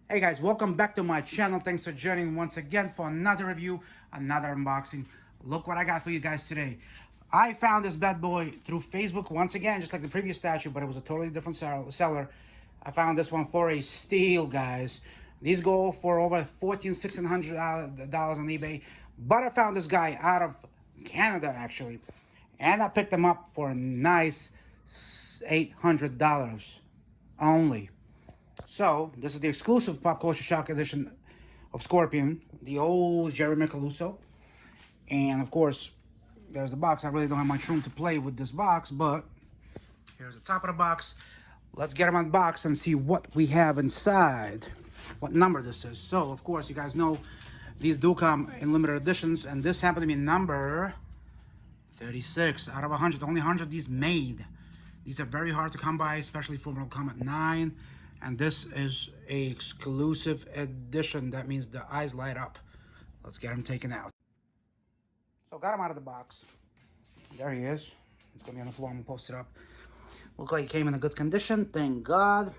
Hey guys, welcome back to my channel. Thanks for joining once again for another review, another unboxing. Look what I got for you guys today. I found this bad boy through Facebook once again, just like the previous statue, but it was a totally different seller. I found this one for a steal, guys. These go for over $1,400-$1,600 on eBay, but I found this guy out of Canada actually, and I picked him up for a nice $800 only. So, this is the exclusive Pop Culture Shock edition of Scorpion, the old Jerry Micheluso. And of course, there's the box. I really don't have much room to play with this box, but here's the top of the box. Let's get them unboxed and see what we have inside. What number this is. So, of course, you guys know these do come in limited editions, and this happened to be number 36 out of 100. Only 100 of these made. These are very hard to come by, especially for Mortal Kombat 9. And this is a exclusive edition. That means the eyes light up. Let's get him taken out. So got him out of the box. There he is. It's gonna be on the floor. I'm gonna post it up. Look like he came in a good condition. Thank God.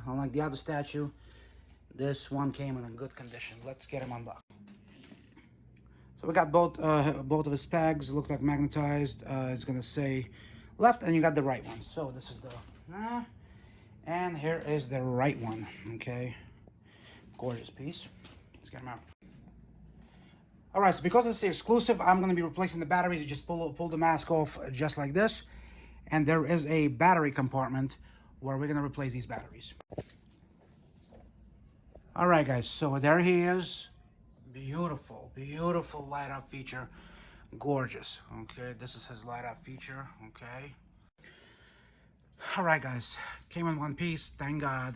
Unlike the other statue, this one came in a good condition. Let's get him unboxed. So we got both of his pegs. Look like magnetized. It's gonna say left, and you got the right one. So this is the. And here is the right one, okay? Gorgeous piece. Let's get them out. All right, so because it's the exclusive, I'm gonna be replacing the batteries. You just pull the mask off just like this. And there is a battery compartment where we're gonna replace these batteries. All right, guys, so there he is. Beautiful, beautiful light up feature. Gorgeous, okay? This is his light up feature, okay? Alright guys, came in one piece, thank God.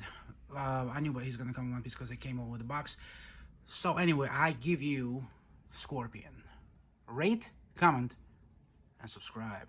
I knew he's gonna come in one piece because it came over with the box. So anyway, I give you Scorpion. Rate, comment, and subscribe.